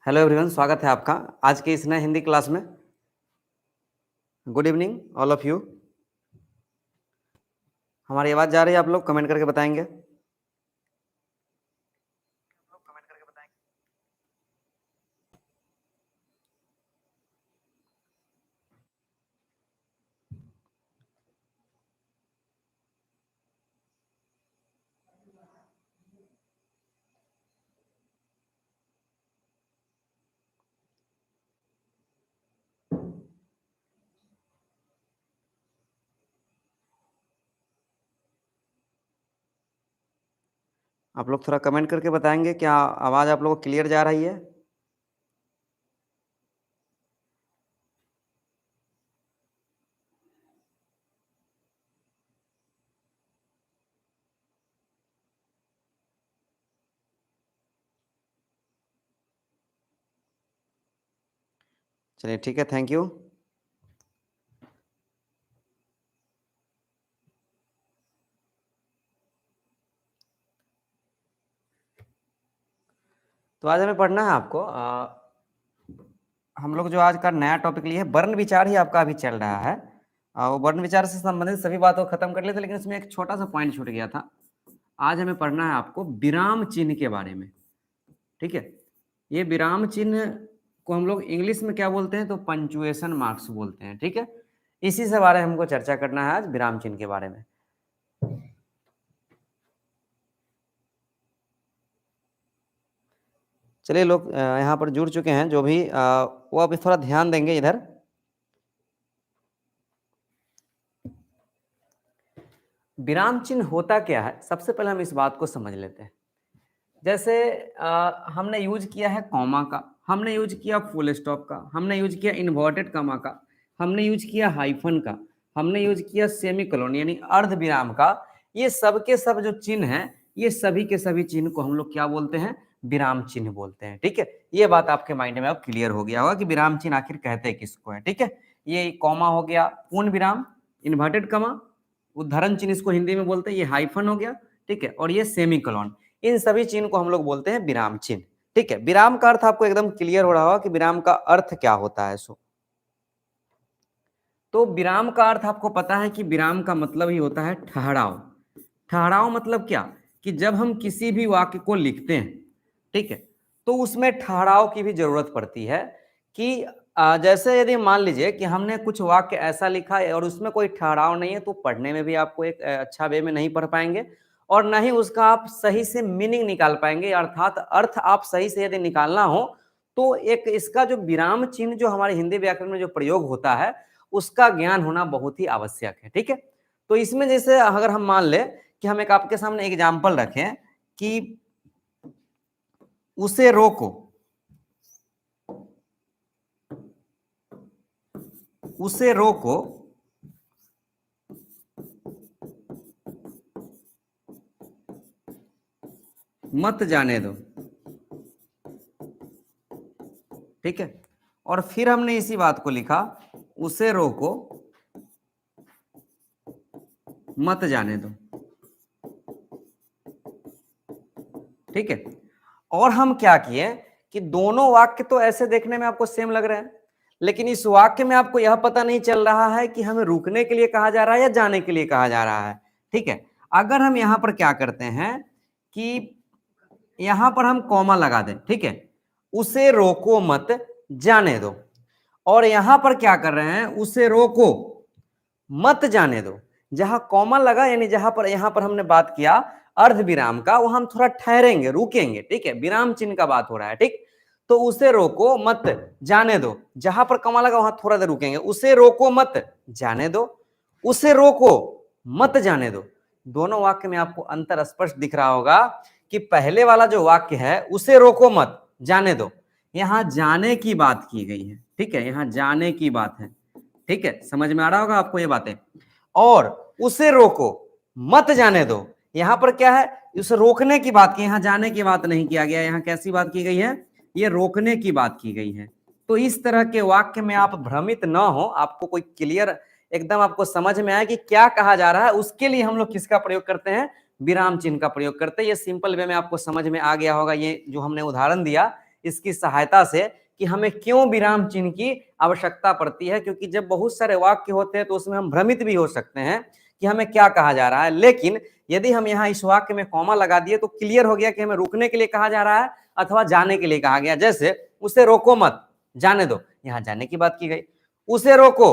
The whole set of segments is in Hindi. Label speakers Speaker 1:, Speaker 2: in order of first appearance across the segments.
Speaker 1: हेलो एवरीवन, स्वागत है आपका आज के इस नए हिंदी क्लास में। Good evening all of you. हमारी आवाज़ जा रही है? आप लोग कमेंट करके बताएंगे। आप लोग थोड़ा कमेंट करके बताएंगे, क्या आवाज़ आप लोगों को क्लियर जा रही है? चलिए ठीक है, थैंक यू। तो आज हमें पढ़ना है आपको हम लोग जो आज का नया टॉपिक लिए है, वर्ण विचार ही आपका अभी चल रहा है। वो वर्ण विचार से संबंधित सभी बातों को खत्म कर लेते, लेकिन इसमें एक छोटा सा पॉइंट छूट गया था। आज हमें पढ़ना है आपको विराम चिन्ह के बारे में। ठीक है, ये विराम चिन्ह को हम लोग इंग्लिश में क्या बोलते हैं? तो पंचुएशन मार्क्स बोलते हैं। ठीक है, इसी से बारे में हमको चर्चा करना है आज, विराम चिन्ह के बारे में। चलिए, लोग यहाँ पर जुड़ चुके हैं जो भी वो अभी थोड़ा ध्यान देंगे इधर। विराम चिन्ह होता क्या है, सबसे पहले हम इस बात को समझ लेते हैं। जैसे हमने यूज किया है कॉमा का, हमने यूज किया फुल स्टॉप का, हमने यूज किया इन्वर्टेड कॉमा का, हमने यूज किया हाइफन का, हमने यूज किया सेमीकोलन यानी अर्ध विराम का। ये सब के सब जो चिन्ह हैं, ये सभी के सभी चिन्ह को हम लोग क्या बोलते हैं? विराम चिन्ह बोलते हैं। ठीक है, ये बात आपके माइंड में अब क्लियर हो गया होगा कि विराम चिन्ह आखिर कहते हैं किसको है। ठीक है, ये कॉमा हो गया पूर्ण विराम, इन्वर्टेड कॉमा उद्धरण चिन्ह इसको हिंदी में बोलते हैं, ये हाइफन हो गया। ठीक है, और ये सेमीकोलन, इन सभी चिन्ह को हम लोग बोलते हैं विराम चिन्ह। ठीक है, विराम का अर्थ आपको एकदम क्लियर हो रहा होगा कि विराम का अर्थ क्या होता है। तो विराम का अर्थ आपको पता है कि विराम का मतलब ही होता है ठहराव। ठहराव मतलब क्या? कि जब हम किसी भी वाक्य को लिखते हैं, ठीक है, तो उसमें ठहराव की भी जरूरत पड़ती है। कि जैसे यदि मान लीजिए कि हमने कुछ वाक्य ऐसा लिखा है और उसमें कोई ठहराव नहीं है, तो पढ़ने में भी आपको एक अच्छा वे में नहीं पढ़ पाएंगे और ना ही उसका आप सही से मीनिंग निकाल पाएंगे। अर्थात अर्थ आप सही से यदि निकालना हो तो एक इसका जो विराम चिन्ह जो हमारे हिंदी व्याकरण में जो प्रयोग होता है, उसका ज्ञान होना बहुत ही आवश्यक है। ठीक है, तो इसमें जैसे अगर हम मान ले कि हम एक आपके सामने एग्जाम्पल रखें कि उसे रोको, उसे रोको, मत जाने दो। ठीक है, और फिर हमने इसी बात को लिखा, उसे रोको मत जाने दो। ठीक है, और हम क्या किए कि दोनों वाक्य तो ऐसे देखने में आपको सेम लग रहे हैं, लेकिन इस वाक्य में आपको यह पता नहीं चल रहा है कि हमें रुकने के लिए कहा जा रहा है या जाने के लिए कहा जा रहा है। ठीक है, अगर हम यहां पर क्या करते हैं कि यहां पर हम कॉमा लगा दें, ठीक है, उसे रोको मत जाने दो, और यहां पर क्या कर रहे हैं? उसे रोको मत जाने दो। जहां कॉमा लगा यानी जहां पर यहां पर हमने बात किया अर्ध विराम का, वहां हम थोड़ा ठहरेंगे, रुकेंगे। ठीक है, विराम चिन्ह का बात हो रहा है। ठीक, तो उसे रोको मत जाने दो, जहां पर कॉमा लगा वहां थोड़ा देर रुकेंगे। उसे रोको मत जाने दो, उसे रोको मत जाने दो। दोनों वाक्य में आपको अंतर स्पष्ट दिख रहा होगा कि पहले वाला जो वाक्य है उसे रोको मत जाने दो, यहां जाने की बात की गई है। ठीक है, यहां जाने की बात है। ठीक है, समझ में आ रहा होगा आपको ये बातें। और उसे रोको मत जाने दो, यहां पर क्या है? उसे रोकने की बात की, यहां जाने की बात नहीं किया गया। यहां कैसी बात की गई है? ये रोकने की बात की गई है। तो इस तरह के वाक्य में आप भ्रमित न हो, आपको कोई क्लियर एकदम आपको समझ में आए कि क्या कहा जा रहा है, उसके लिए हम लोग किसका प्रयोग करते हैं? विराम चिन्ह का प्रयोग करते हैं। ये सिंपल वे में आपको समझ में आ गया होगा। ये जो हमने उदाहरण दिया, इसकी सहायता से कि हमें क्यों विराम चिन्ह की आवश्यकता पड़ती है, क्योंकि जब बहुत सारे वाक्य होते हैं तो उसमें हम भ्रमित भी हो सकते हैं कि हमें क्या कहा जा रहा है। लेकिन यदि हम यहाँ इस वाक्य में कॉमा लगा दिए तो क्लियर हो गया कि हमें रुकने के लिए कहा जा रहा है अथवा जाने के लिए कहा गया। जैसे उसे रोको मत, जाने दो, यहाँ जाने की बात की गई। उसे रोको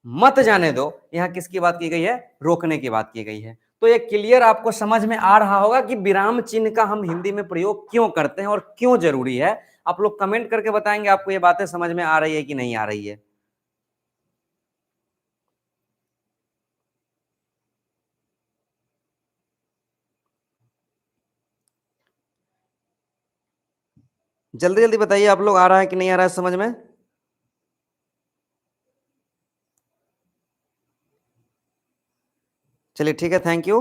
Speaker 1: मत जाने दो, यहाँ किसकी बात की गई है? रोकने की बात की गई है। तो ये क्लियर आपको समझ में आ रहा होगा कि विराम चिन्ह का हम हिंदी में प्रयोग क्यों करते हैं और क्यों जरूरी है। आप लोग कमेंट करके बताएंगे आपको ये बातें समझ में आ रही है कि नहीं आ रही है। जल्दी जल्दी बताइए आप लोग, आ रहा है कि नहीं आ रहा है समझ में? चलिए ठीक है, थैंक यू।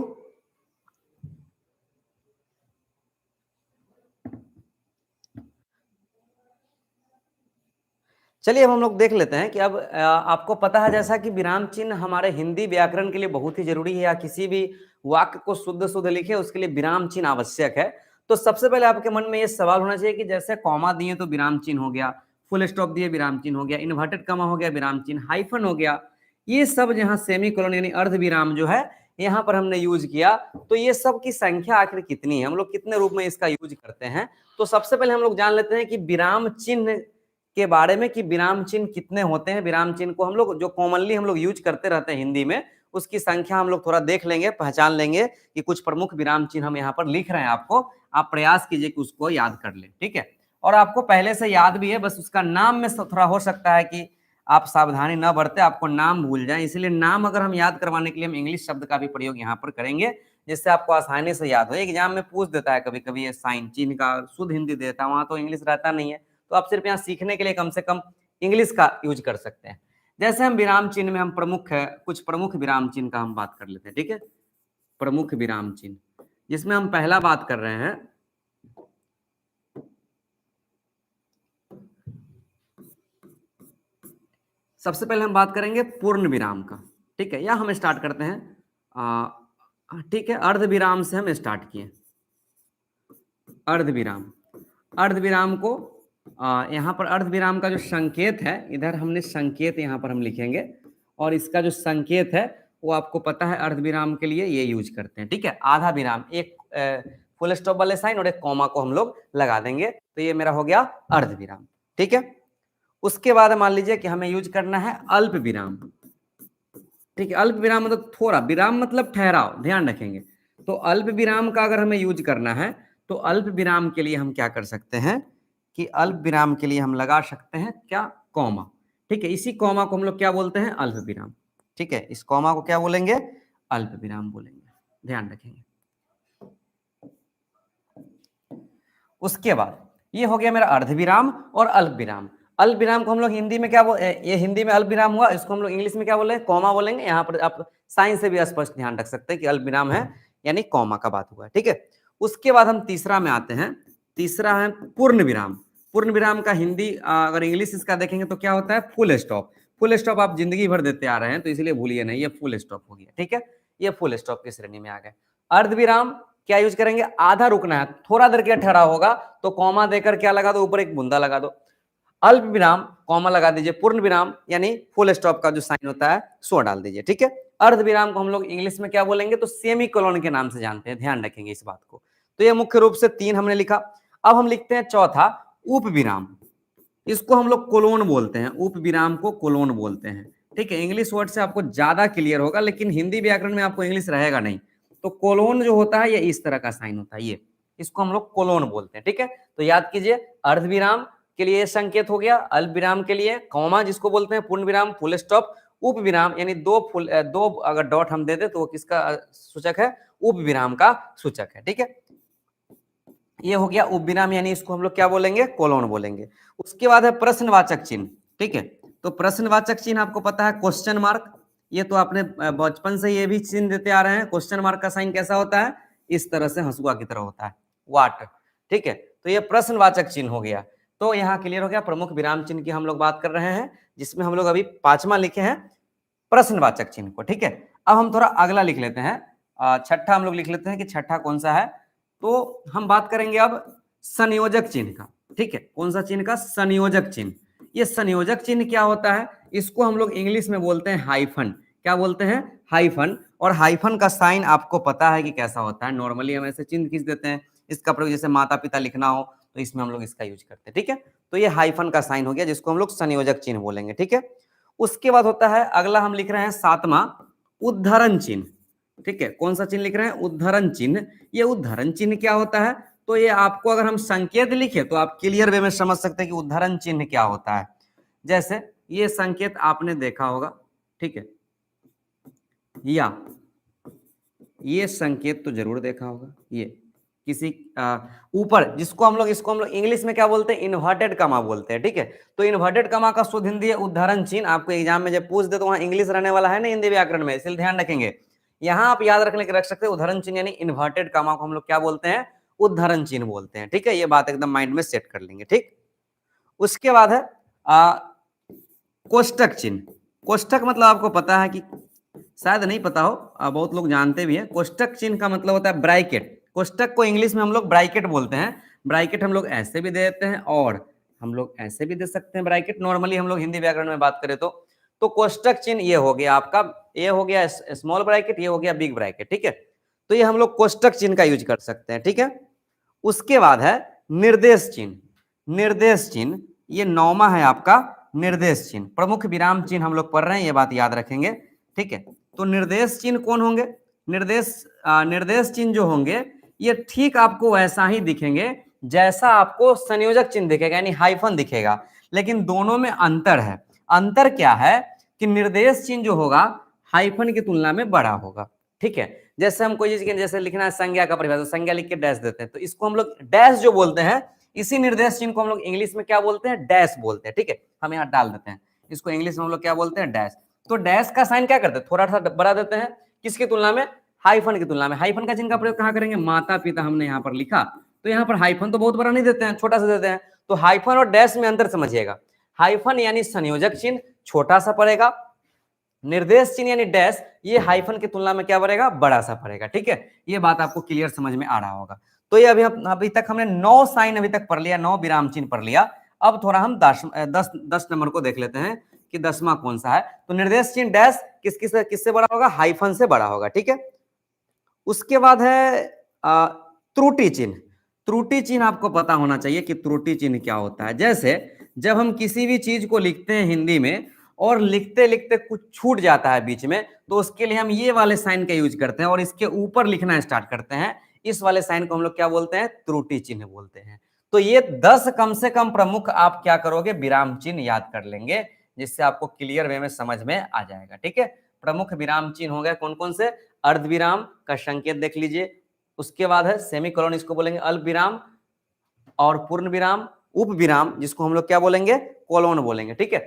Speaker 1: चलिए अब हम लोग देख लेते हैं कि अब आपको पता है जैसा कि विराम चिन्ह हमारे हिंदी व्याकरण के लिए बहुत ही जरूरी है, या किसी भी वाक्य को शुद्ध शुद्ध लिखे उसके लिए विराम चिन्ह आवश्यक है। तो सबसे पहले आपके मन में ये सवाल होना चाहिए कि जैसे कॉमा दिए तो विराम चिन्ह हो गया, फुल स्टॉप दिए विराम चिन्ह हो गया, इन्वर्टेड कॉमा हो गया विराम चिन्ह, हाइफन हो गया, ये सब जहाँ सेमी कोलन यानी अर्ध विराम जो है यहाँ पर हमने यूज किया, तो ये सब की संख्या आखिर कितनी है, हम लोग कितने रूप में इसका यूज करते हैं। तो सबसे पहले हम लोग जान लेते हैं कि विराम चिन्ह के बारे में कि विराम चिन्ह कितने होते हैं। विराम चिन्ह को हम लोग जो कॉमनली हम लोग यूज करते रहते हैं हिंदी में, उसकी संख्या हम लोग थोड़ा देख लेंगे, पहचान लेंगे कि कुछ प्रमुख विराम चिन्ह हम यहाँ पर लिख रहे हैं। आपको आप प्रयास कीजिए कि उसको याद कर ले, ठीक है। और आपको पहले से याद भी है, बस उसका नाम में थोड़ा हो सकता है कि आप सावधानी न बरते, आपको नाम भूल जाए, इसलिए नाम अगर हम याद करवाने के लिए हम इंग्लिश शब्द का भी प्रयोग यहाँ पर करेंगे, जिससे आपको आसानी से याद हो। एग्जाम में पूछ देता है कभी कभी ये साइन चिन्ह का शुद्ध हिंदी देता है, वहां तो इंग्लिश रहता नहीं है, तो आप सिर्फ यहाँ सीखने के लिए कम से कम इंग्लिश का यूज कर सकते हैं। जैसे हम विराम चिन्ह में हम प्रमुख है, कुछ प्रमुख विराम चिन्ह का हम बात कर लेते हैं, ठीक है। प्रमुख विराम चिन्ह, जिसमें हम पहला बात कर रहे हैं सबसे पहले हम बात करेंगे पूर्ण विराम का, ठीक है। या हम स्टार्ट करते हैं, ठीक है, अर्ध विराम से हम स्टार्ट किए। अर्ध विराम, अर्ध विराम को यहाँ पर अर्ध विराम का जो संकेत है, इधर हमने संकेत यहाँ पर हम लिखेंगे, और इसका जो संकेत है वो आपको पता है अर्ध विराम के लिए ये यूज करते हैं, ठीक है। आधा विराम, एक फुल स्टॉप वाले साइन और एक कॉमा को हम लोग लगा देंगे, तो ये मेरा हो गया अर्ध विराम, ठीक है। उसके बाद मान लीजिए कि हमें यूज करना है अल्प विराम, ठीक है। अल्प विराम मतलब थोड़ा, विराम मतलब ठहराव, ध्यान रखेंगे। तो अल्प विराम का अगर हमें यूज करना है तो अल्प विराम के लिए हम क्या कर सकते हैं कि अल्प विराम के लिए हम लगा सकते हैं क्या? कॉमा, ठीक है। इसी कॉमा को हम लोग क्या बोलते हैं? अल्प विराम, ठीक है। इस कॉमा को क्या बोलेंगे? अल्प विराम बोलेंगे, ध्यान रखेंगे। उसके बाद ये हो गया मेरा अर्ध विराम और अल्प विराम। अल्प विराम को हम लोग हिंदी में क्या ये हिंदी में अल्प विराम हुआ, इसको हम लोग इंग्लिश में क्या बोले? कॉमा बोलेंगे। यहाँ पर आप साइन से भी स्पष्ट ध्यान रख सकते हैं कि अल्प विराम है यानी कॉमा का बात हुआ है, ठीक है। उसके बाद हम तीसरा में आते हैं। तीसरा है पूर्ण विराम। पूर्ण विराम का हिंदी अगर इंग्लिश इसका देखेंगे तो क्या होता है? Full stop. फुल स्टॉप आप जिंदगी भर देते आ रहे हैं तो इसलिए भूलिए नहीं, ये फुल स्टॉप हो गया, ठीक है। ये फुल स्टॉप की श्रेणी में आ गए। अर्ध विराम क्या यूज करेंगे? आधा रुकना है, थोड़ा देर के ठहराव होगा तो कॉमा देकर क्या लगा दो? ऊपर एक बूंदा लगा दो। अल्प विराम कॉमा लगा दीजिए। पूर्ण विराम यानी फुल स्टॉप का जो साइन होता है सो डाल दीजिए, ठीक है। अर्ध विराम को हम लोग इंग्लिश में क्या बोलेंगे? तो सेमी कोलन के नाम से जानते हैं, ध्यान रखेंगे इस बात को। तो ये मुख्य रूप से 3 हमने लिखा। अब हम लिखते हैं चौथा उप विराम। इसको हम लोग कोलोन बोलते हैं, उप विराम को कोलोन बोलते हैं, ठीक है। इंग्लिश वर्ड से आपको ज्यादा क्लियर होगा, लेकिन हिंदी व्याकरण में आपको इंग्लिश रहेगा नहीं। तो कोलोन जो होता है ये इस तरह का साइन होता है, ये इसको हम लोग कोलोन बोलते हैं, ठीक है। तो याद कीजिए, अर्ध विराम के लिए संकेत हो गया, अल्प विराम के लिए कॉमा जिसको बोलते हैं, पूर्ण विराम फुल स्टॉप, उप विराम यानी दो अगर डॉट हम दे दे तो वो किसका सूचक है? उप विराम का सूचक है, ठीक है। ये हो गया उप विराम, यानी इसको हम लोग क्या बोलेंगे? कोलोन बोलेंगे। उसके बाद है प्रश्नवाचक चिन्ह, ठीक है। तो प्रश्नवाचक चिन्ह आपको पता है क्वेश्चन मार्क, ये तो आपने बचपन से ये भी चिन्ह देते आ रहे हैं। क्वेश्चन मार्क का साइन कैसा होता है? इस तरह से हंसुआ की तरह होता है, वाट, ठीक है। तो ये प्रश्नवाचक चिन्ह हो गया। तो यहाँ क्लियर हो गया, प्रमुख विराम चिन्ह की हम लोग बात कर रहे हैं, जिसमें हम लोग अभी 5वां लिखे हैं प्रश्नवाचक चिन्ह को, ठीक है। अब हम थोड़ा अगला लिख लेते हैं, छठा हम लोग लिख लेते हैं कि छठा कौन सा है। तो हम बात करेंगे अब संयोजक चिन्ह का, ठीक है, कौन सा चिन्ह का? संयोजक चिन्ह। ये संयोजक चिन्ह क्या होता है? इसको हम लोग इंग्लिश में बोलते हैं हाइफन। क्या बोलते हैं? हाइफन। और हाइफन का साइन आपको पता है कि कैसा होता है। नॉर्मली हम ऐसे चिन्ह खींच देते हैं, इसका प्रयोग जैसे माता पिता लिखना हो तो इसमें हम लोग इसका यूज करते हैं। ठीक है, तो ये हाइफन का साइन हो गया, जिसको हम लोग संयोजक चिन्ह बोलेंगे। ठीक है, उसके बाद होता है अगला, हम लिख रहे हैं 7वां उद्धरण चिन्ह। ठीक है, कौन सा चिन्ह लिख रहे हैं? उद्धरण चिन्ह। ये उद्धरण चिन्ह क्या होता है? तो ये आपको अगर हम संकेत लिखे तो आप क्लियर वे में समझ सकते हैं कि उद्धरण चिन्ह क्या होता है। जैसे ये संकेत आपने देखा होगा, ठीक है, या ये संकेत तो जरूर देखा होगा, ये किसी ऊपर, जिसको हम लोग इसको हम लोग इंग्लिश में क्या बोलते हैं? इन्वर्टेड कमा बोलते हैं। ठीक है, तो इन्वर्टेड कमा का शुद्ध हिंदी है उद्धरण चिन्ह। आपको एग्जाम में जब पूछ दे तो वहां इंग्लिश रहने वाला है ना हिंदी व्याकरण में, इसलिए ध्यान रखेंगे। यहाँ आप याद रखने के रख सकते हैं उद्धरण चिन्ह यानी इन्वर्टेड कमा को हम लोग क्या बोलते हैं? उद्धरण चिन्ह बोलते हैं। ठीक है, ये बात एकदम माइंड में सेट कर लेंगे। ठीक, उसके बाद है कोष्टक चिन्ह। कोष्टक मतलब आपको पता है कि शायद नहीं पता हो, बहुत लोग जानते भी हैं। कोष्टक चिन्ह का मतलब होता है ब्रैकेट। कोष्टक को इंग्लिश में हम लोग ब्रैकेट बोलते हैं। ब्रैकेट हम लोग ऐसे भी दे देते हैं और हम लोग ऐसे भी दे सकते हैं ब्रैकेट। नॉर्मली हम लोग हिंदी व्याकरण में बात करें तो कोष्टक चिन्ह ये हो गया आपका, ये हो गया स्मॉल ब्रैकेट, ये हो गया बिग ब्रैकेट। ठीक है, तो ये हम लोग कोष्टक चिन्ह का यूज कर सकते हैं। ठीक है, उसके बाद है निर्देश चिन्ह। निर्देश चिन्ह ये 9वां है आपका निर्देश चिन्ह। प्रमुख विराम चिन्ह हम लोग पढ़ रहे हैं, ये बात याद रखेंगे। ठीक है, तो निर्देश चिन्ह कौन होंगे? निर्देश चिन्ह जो होंगे ये ठीक आपको वैसा ही दिखेंगे जैसा आपको संयोजक चिन्ह दिखेगा, यानी हाइफन दिखेगा, लेकिन दोनों में अंतर है। अंतर क्या है कि निर्देश चिन्ह जो होगा हाइफन की तुलना में बड़ा होगा। ठीक है, जैसे हम कोई चीज जैसे लिखना है संज्ञा का परिभाषा, संज्ञा लिख के डैश देते हैं, तो इसको हम लोग डैश जो बोलते हैं, इसी निर्देश चिन्ह को हम लोग इंग्लिश में क्या बोलते हैं? डैश बोलते हैं। ठीक है, हम यहाँ डाल देते हैं, इसको इंग्लिश में हम लोग क्या बोलते हैं? डैश। तो डैश का साइन क्या करते हैं? थोड़ा सा बड़ा देते हैं, किसकी तुलना में? हाइफन की तुलना में। हाइफन का चिन्ह का प्रयोग कहाँ करेंगे? माता पिता हमने यहाँ पर लिखा, तो यहाँ पर हाइफन तो बहुत बड़ा नहीं देते हैं, छोटा सा देते हैं। तो हाइफन और डैश में अंतर समझिएगा। हाइफन यानी संयोजक चिन्ह छोटा सा पड़ेगा, निर्देश चिन्ह यानी डैश ये हाइफन की तुलना में क्या पड़ेगा? बड़ा सा पड़ेगा। ठीक है, ये बात आपको क्लियर समझ में आ रहा होगा। तो ये अभी तक हमने 9 साइन अभी तक पढ़ लिया, 9 विराम चिन्ह पढ़ लिया। अब थोड़ा हम 10 नंबर को देख लेते हैं कि 10वां कौन सा है। तो निर्देश चिन्ह डैश किससे बड़ा होगा? हाइफन से बड़ा होगा। ठीक है, उसके बाद है त्रुटि चिन्ह। त्रुटि चिन्ह आपको पता होना चाहिए कि त्रुटि चिन्ह क्या होता है। जैसे जब हम किसी भी चीज को लिखते हैं हिंदी में और लिखते लिखते कुछ छूट जाता है बीच में, तो उसके लिए हम ये वाले साइन का यूज करते हैं और इसके ऊपर लिखना स्टार्ट करते हैं। इस वाले साइन को हम लोग क्या बोलते हैं? त्रुटि चिन्ह बोलते हैं। तो ये 10 कम से कम प्रमुख आप क्या करोगे? विराम चिन्ह याद कर लेंगे, जिससे आपको क्लियर वे में समझ में आ जाएगा। ठीक है, प्रमुख विराम चिन्ह हो गए कौन कौन से? अर्ध विराम का संकेत देख लीजिए, उसके बाद है सेमीकोलन, इसको बोलेंगे अल्प विराम, और पूर्ण विराम, उप विराम जिसको हम लोग क्या बोलेंगे? कोलोन बोलेंगे। ठीक है,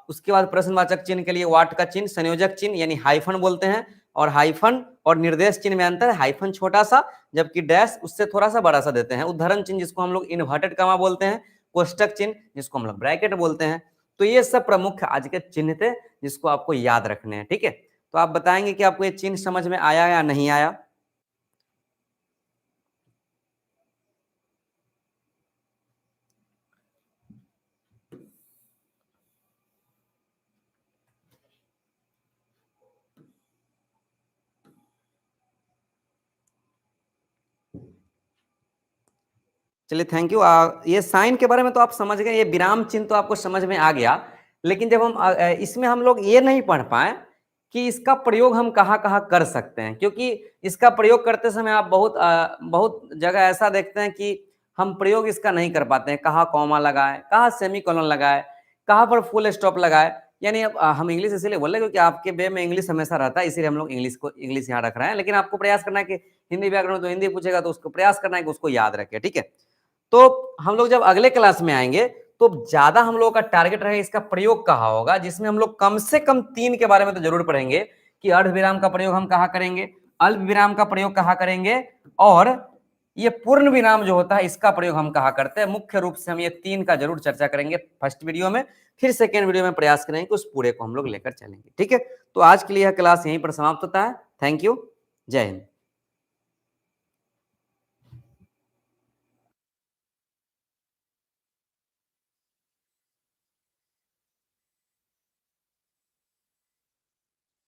Speaker 1: उसके बाद प्रश्नवाचक चिन्ह के लिए वाट का चिन्ह, संयोजक चिन्ह यानी हाइफन बोलते हैं, और हाइफन और निर्देश चिन्ह में अंतर है, हाइफन छोटा सा जबकि डैश उससे थोड़ा सा बड़ा सा देते हैं। उद्धरण चिन्ह जिसको हम लोग इन्वर्टेड कमा बोलते हैं, कोष्टक चिन्ह जिसको हम लोग ब्रैकेट बोलते हैं। तो ये सब प्रमुख आज के चिन्ह थे जिसको आपको याद रखने हैं। ठीक है, तो आप बताएंगे कि आपको ये चिन्ह समझ में आया या नहीं आया? चलिए थैंक यू। ये साइन के बारे में तो आप समझ गए, ये विराम चिन्ह तो आपको समझ में आ गया, लेकिन जब हम इसमें हम लोग ये नहीं पढ़ पाए कि इसका प्रयोग हम कहाँ कहाँ कर सकते हैं, क्योंकि इसका प्रयोग करते समय आप बहुत जगह ऐसा देखते हैं कि हम प्रयोग इसका नहीं कर पाते हैं। कहाँ कॉमा लगाए, कहाँ सेमीकोलन लगाए, कहाँ पर फुल स्टॉप लगाए। यानी अब हम इंग्लिश इसीलिए बोल रहे हैं क्योंकि आपके वे में इंग्लिश हमेशा रहता है, इसीलिए हम लोग इंग्लिश यहाँ रख रहे हैं। लेकिन आपको प्रयास करना है कि हिंदी व्याकरण में तो हिंदी पूछेगा तो उसको प्रयास करना है कि उसको याद रखे। ठीक है, तो हम लोग जब अगले क्लास में आएंगे तो ज्यादा हम लोगों का टारगेट रहेगा इसका प्रयोग कहाँ होगा, जिसमें हम लोग कम से कम 3 के बारे में तो जरूर पढ़ेंगे कि अर्ध विराम का प्रयोग हम कहाँ करेंगे, अल्प विराम का प्रयोग कहाँ करेंगे, और ये पूर्ण विराम जो होता है इसका प्रयोग हम कहाँ करते हैं। मुख्य रूप से हम ये 3 का जरूर चर्चा करेंगे फर्स्ट वीडियो में, फिर सेकेंड वीडियो में प्रयास करेंगे कि उस पूरे को हम लोग लेकर चलेंगे। ठीक है, तो आज के लिए यह क्लास यहीं पर समाप्त होता है। थैंक यू, जय हिंद।